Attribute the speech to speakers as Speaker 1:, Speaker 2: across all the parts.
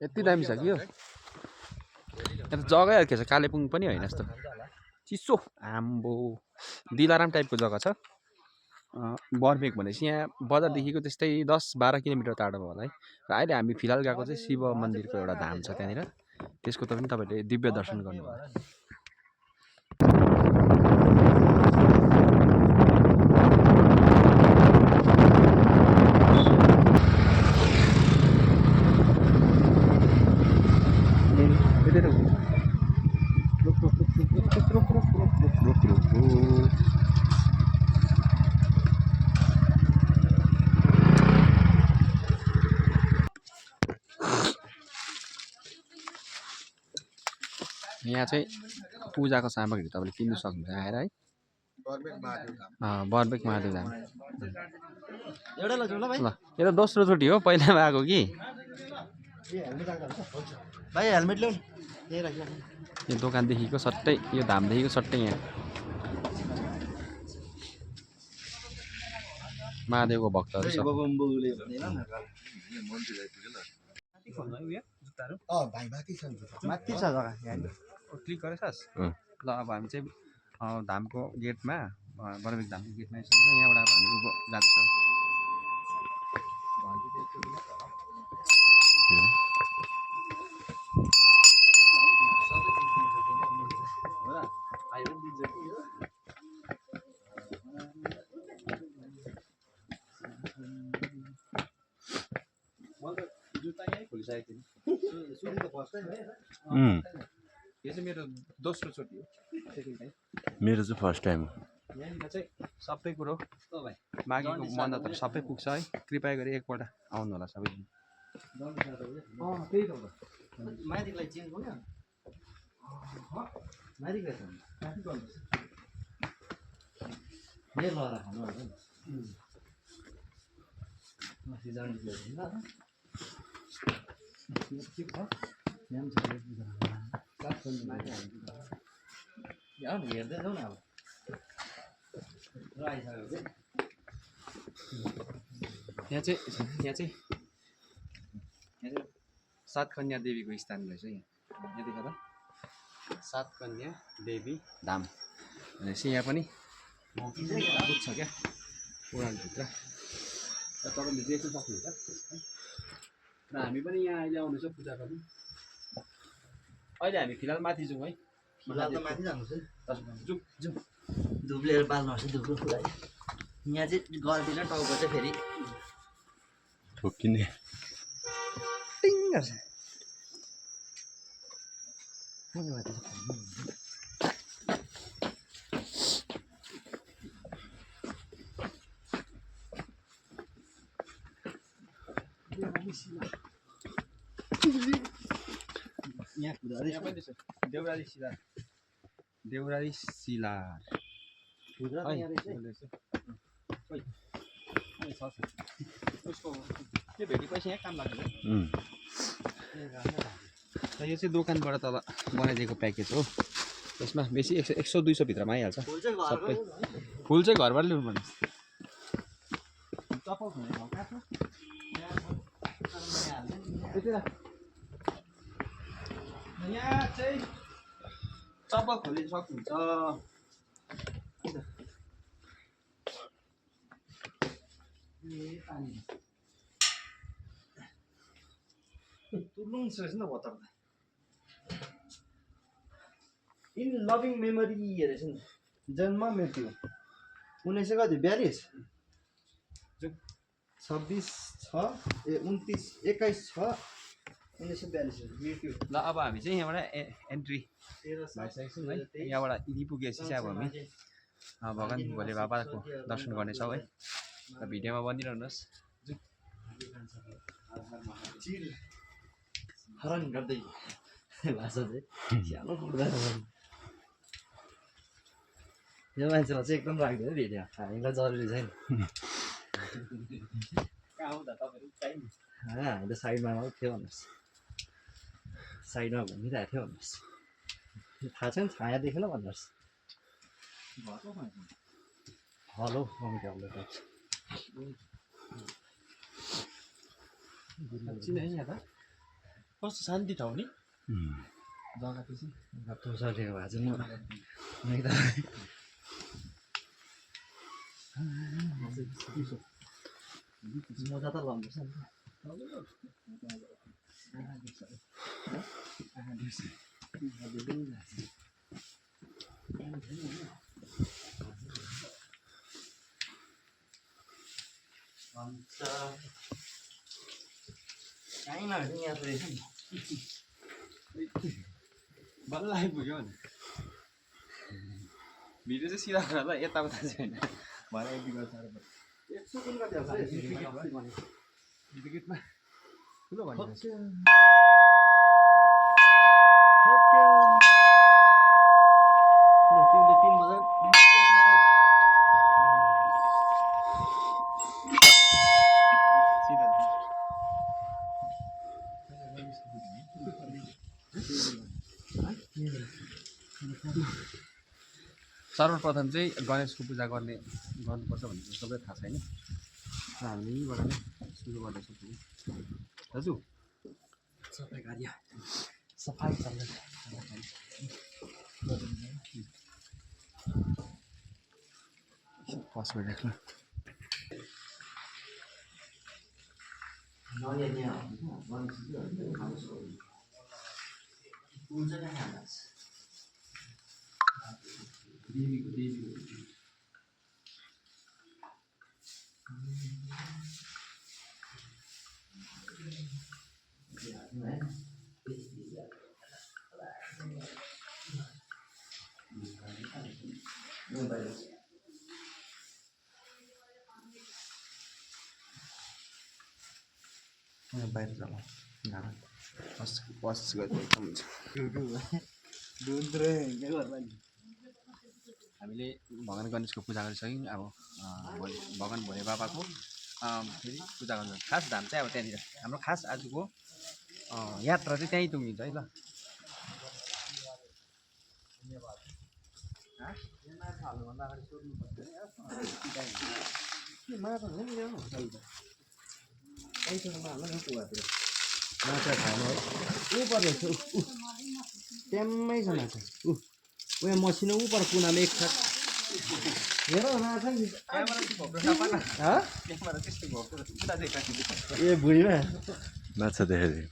Speaker 1: यति दामी छ कि यो जग्गै अर्कै छ कालेबुङ पनि होइन यस्तो चिसो आम्बो दिलाराम टाइपको जग्गा छ बर्मेक भनेपछि यहाँ बजारदेखिको त्यस्तै 10-12 किलोमिटर टाढोमा होला है र अहिले हामी फिलहाल गएको चाहिँ शिव मन्दिरको एउटा धाम छ त्यहाँनिर त्यसको त पनि तपाईँले दिव्य दर्शन गर्नु होला यहाँ चाहिँ पूजाको सामग्री तपाईँले किन्नु सक्नुहुन्छ आएर है बर्मेक महादेव धाम ल यो त दोस्रोचोटि हो पहिलामा आएको कि
Speaker 2: भाइ हेलमेट ल्याउ
Speaker 1: यो दोकानदेखिको सट्टै यो धामदेखिको सट्टै यहाँ महादेवको भक्तहरू छ
Speaker 2: माथि छ जग्गा
Speaker 1: क्लिक गरेछस् ल अब हामी चाहिँ धामको गेटमा बर्मेक धामको गेटमा आइसक्यौँ यहाँबाट अब हामी उँभो जाँदैछौँ यो चाहिँ मेरो दोस्रो चोटि हो
Speaker 3: मेरो चाहिँ फर्स्ट टाइम हो
Speaker 1: यहाँनिर चाहिँ सबै कुरो मागेको मन्नतहरू सबै पुग्छ है कृपया गरी एकपल्ट आउनु होला सबै
Speaker 2: माथिलाई चेन्ज गर्नु मेरो लहरा खानु माथि जानु हेर्दै जाउँ न अब
Speaker 1: यहाँ चाहिँ सात कन्या देवीको स्थान रहेछ यहाँ देख त सात कन्या देवी धाम भनेपछि यहाँ पनि पुग्छ क्या पुराणभित्र र तपाईँले देख्न सक्नुहुन्छ र हामी पनि यहाँ अहिले आउनेछौँ पूजा गर्नु अहिले हामी फिलहाल माथि जाउँ है
Speaker 2: माथि जानुहोस्
Speaker 1: जाउँ जाउँ
Speaker 2: धुप लिएर बाल्नुहोस् धुप्रो फुलाइ यहाँ चाहिँ गल्ती र टाउको चाहिँ फेरि
Speaker 3: ठोक्किने
Speaker 2: टिङ गर्छ
Speaker 1: देउराली सिलार उसको त्यो भेटेपछि यहाँ काम लाग्छ र यो चाहिँ दोकानबाट तल बनाइदिएको प्याकेज हो यसमा बेसी 100-200 भित्रमा आइहाल्छ सबै फुल चाहिँ घरबाट ल्याउनु पर्ने यहाँ चाहिँ चप्पल खोलिन सक्नुहुन्छ
Speaker 2: तुलुङ छ नि त इन लभिङ मेमोरी हेरेछ नि जन्म मृत्यु 1942 26/6 21/6
Speaker 1: ल अब हामी चाहिँ यहाँबाट एन्ट्री भइसकेको छौँ है। यहाँबाट यदि पुगेपछि चाहिँ अब हामी भगवान् भोले बाबाको दर्शन गर्नेछौँ है। र भिडियोमा बनिरहनुहोस्।
Speaker 2: हरण गर्दै भाषा चाहिँ सानो फुट्दा यो मान्छेलाई चाहिँ एकदम राख्दैन भिडियो हामीलाई जरुरी छैन हामीले साइडमा मात्रै थियो भन्नुहोस् साइडमा घुमिरहेको थियो भन्नुहोस् थाहा छैन छाया देखेन भन्नुहोस् हेलो मम्मीको हाम्रो
Speaker 1: कस्तो शान्ति ठाउँ नि जग्गा चाहिँ
Speaker 2: तुसालेको भए चाहिँ म एकदम मजा त लानुपर्छ नि कहीँ नभए यहाँ रहेछ नि
Speaker 1: बल्ल आइपुग्यो नि भिडियो चाहिँ सिधा होला यताउता छैन भरे टिकटमा ठुलो भनिन्छ सर्वप्रथम चाहिँ गणेशको पूजा गर्नुपर्छ भन्ने सबैलाई थाहा छैन र हामीले यहीँबाट नै सुरु गर्दैछौँ दाजु
Speaker 2: सफाइ कार्य सफाइ चल्दैछ
Speaker 1: पसमा राख्नु बाहिर जाला पस गरिदिएको हुन्छ हामीले भगवान् गणेशको पूजा गरिसक्यौँ अब भगवान् भोले बाबाको फेरि पूजा गर्नु खास धाम चाहिँ अब त्यहाँनिर हाम्रो खास आजको यात्रा चाहिँ त्यहीँ टुङ्गिन्छ है ल
Speaker 2: माछा खानु ऊ पर्ने ट्याम्मै छ माछा उयो मसिनो ऊ पर कुनामा एक छाक हेर माछा ए भुइँमा
Speaker 3: माछा देखाइदियो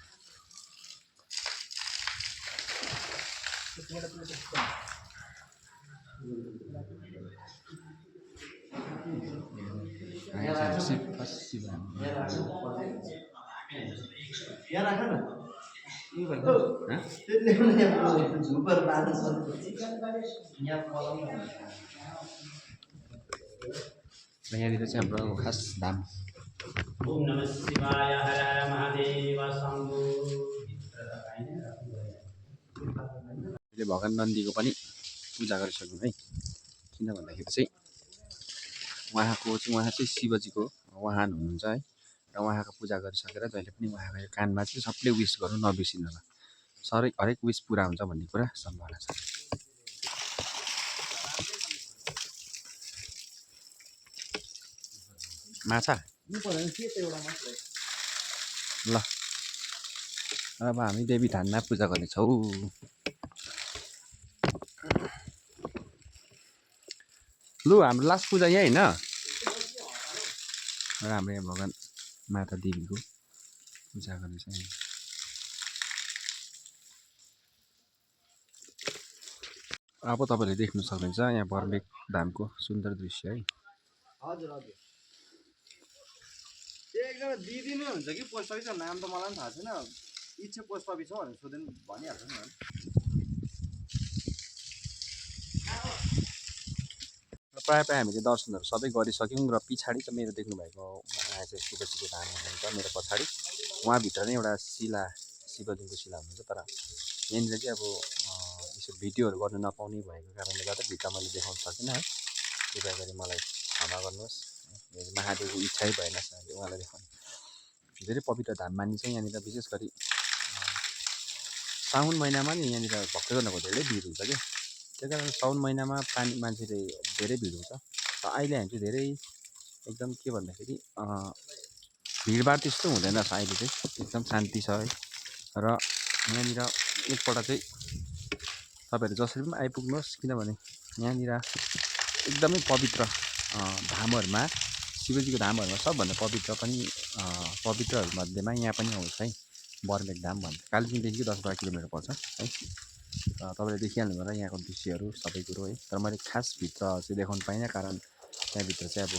Speaker 2: यहाँ राख न
Speaker 1: यहाँनिर चाहिँ हाम्रो खास धाम
Speaker 4: ओम नमः शिवाय हर हर महादेव शम्भो
Speaker 1: अहिले भगवान् नन्दीको पनि पूजा गरिसक्यौँ है किन भन्दाखेरि चाहिँ उहाँ चाहिँ शिवजीको वाहन हुनुहुन्छ है र उहाँको पूजा गरिसकेर जहिले पनि उहाँको कानमा चाहिँ सबले विस गर्नु नबिर्सिनु होला हरेक विस पुरा हुन्छ भन्ने कुरा सम्भावना छ माछा ल अब हामी देवी धाममा पूजा गर्नेछौँ लु हाम्रो लास्ट पूजा यही होइन र हाम्रो यहाँ भगवान् माता देवीको पूजा गर्नेछ अब तपाईँले देख्न सक्नुहुन्छ यहाँ बर्मेक धामको सुन्दर दृश्य है
Speaker 2: हजुर हजुर त्यो एकजना दिदी नै हुन्छ कि पोस्ट अफिसको नाम त मलाई पनि थाहा छैन
Speaker 1: इच्छा पोस्ट अफिस हो भनेर सोध्यो भने भनिहाल्छ नि प्रायः हामीले दर्शनहरू सबै गरिसक्यौँ र पछाडि चाहिँ मेरो देख्नुभएको यहाँ चाहिँ शिवजीको धाम हुनुहुन्छ मेरो पछाडि उहाँभित्र नै एउटा शिला शिवलिङ्गको शिला हुनुहुन्छ तर यहाँनिर चाहिँ अब यसो भिडियोहरू गर्नु नपाउने भएको कारणले गर्दा भित्र मैले देखाउन सकिनँ है कृपया गरी मलाई क्षमा गर्नुहोस् महादेवको इच्छै भएन उहाँलाई देखाउनु धेरै पवित्र धाम मानिन्छ यहाँनिर विशेष गरी साउन महिनामा नि यहाँनिर भक्तजनहरूको धेरै भिड हुन्छ क्या त्यही कारण साउन महिनामा मान्छेले धेरै भिड हुन्छ र अहिले हामी चाहिँ धेरै एकदम के भन्दाखेरि भिडभाड त्यस्तो हुँदैन रहेछ अहिले चाहिँ एकदम शान्ति छ है र यहाँनिर एकपल्ट चाहिँ तपाईँहरू जसरी पनि आइपुग्नुहोस् किनभने यहाँनिर एकदमै पवित्र धामहरूमा शिवजीको धामहरूमा सबभन्दा पवित्र पनि पवित्रहरूमध्येमा यहाँ पनि आउँछ है बर्मेक धाम भन्छ कालेबुङदेखि 10-12 किलोमिटर पर्छ है तपाईँले देखिहाल्नु होला यहाँको दृश्यहरू सबै कुरो है तर मैले खास भित्र चाहिँ देखाउनु पाइनँ कारण त्यहाँभित्र चाहिँ अब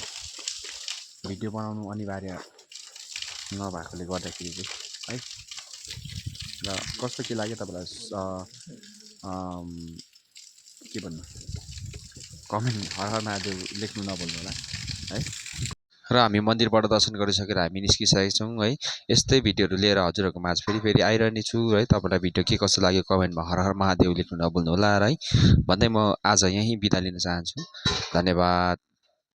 Speaker 1: भिडियो बनाउनु अनिवार्य नभएकोले गर्दाखेरि चाहिँ है र कस्तो के लाग्यो तपाईँलाई के भन्नु कमेन्ट हर हर महादेव लेख्नु नभुल्नु होला है र हामी मन्दिरबाट दर्शन गरिसकेर हामी निस्किसकेका छौँ है यस्तै भिडियोहरू लिएर हजुरहरूको माझ फेरि आइरहने छु है तपाईँलाई भिडियो के कस्तो लाग्यो कमेन्टमा हर हर महादेव लेख्नु नभुल्नु होला है भन्दै म आज यहीँ बिदा लिन चाहन्छु धन्यवाद।